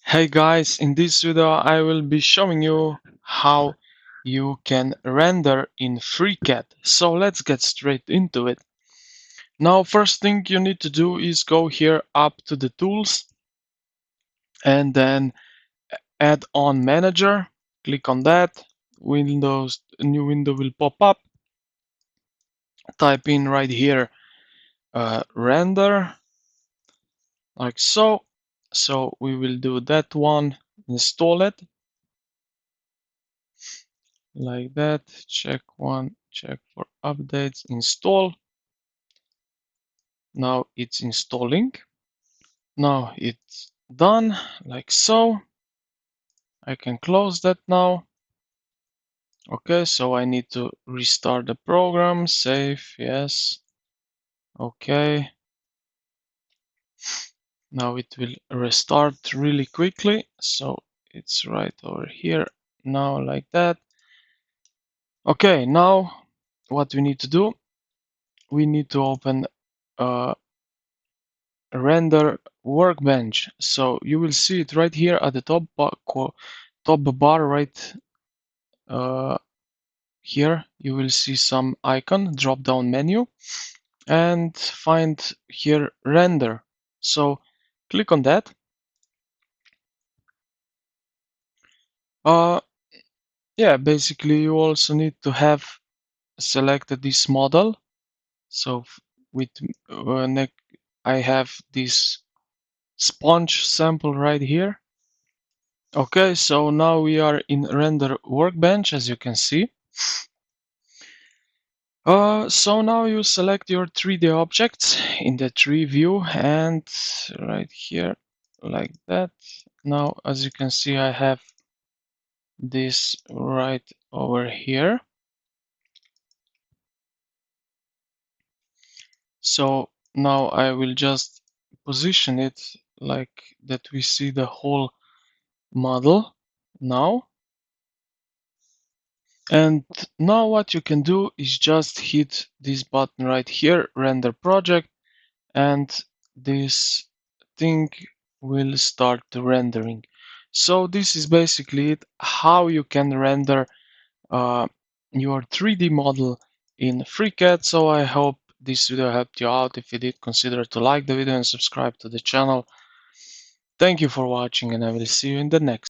Hey guys, in this video I will be showing you how you can render in FreeCAD. So let's get straight into it. Now first thing you need to do is go here up to the tools and then add on manager. Click on that. A new window will pop up. Type in right here render like so. So we will do that one, install it. Like that. Check for updates, install. Now it's installing. Now it's done like so. I can close that now. Okay, so I need to restart the program, save, yes. Okay. Now it will restart really quickly. So it's right over here now like that. Okay, now what we need to do, we need to open render workbench. So you will see it right here at the top bar right here. You will see some icon drop down menu and find here render. So click on that. Yeah, basically you also need to have selected this model. So with I have this sponge sample right here. Okay, so now we are in render workbench, as you can see. So now you select your 3D objects in the tree view and right here like that. Now, as you can see, I have this right over here. So now I will just position it like that we see the whole model now. And now what you can do is just hit this button right here, render project, and this thing will start rendering. So this is basically it, how you can render your 3D model in FreeCAD. So I hope this video helped you out. If you did, consider to like the video and subscribe to the channel. Thank you for watching, and I will see you in the next.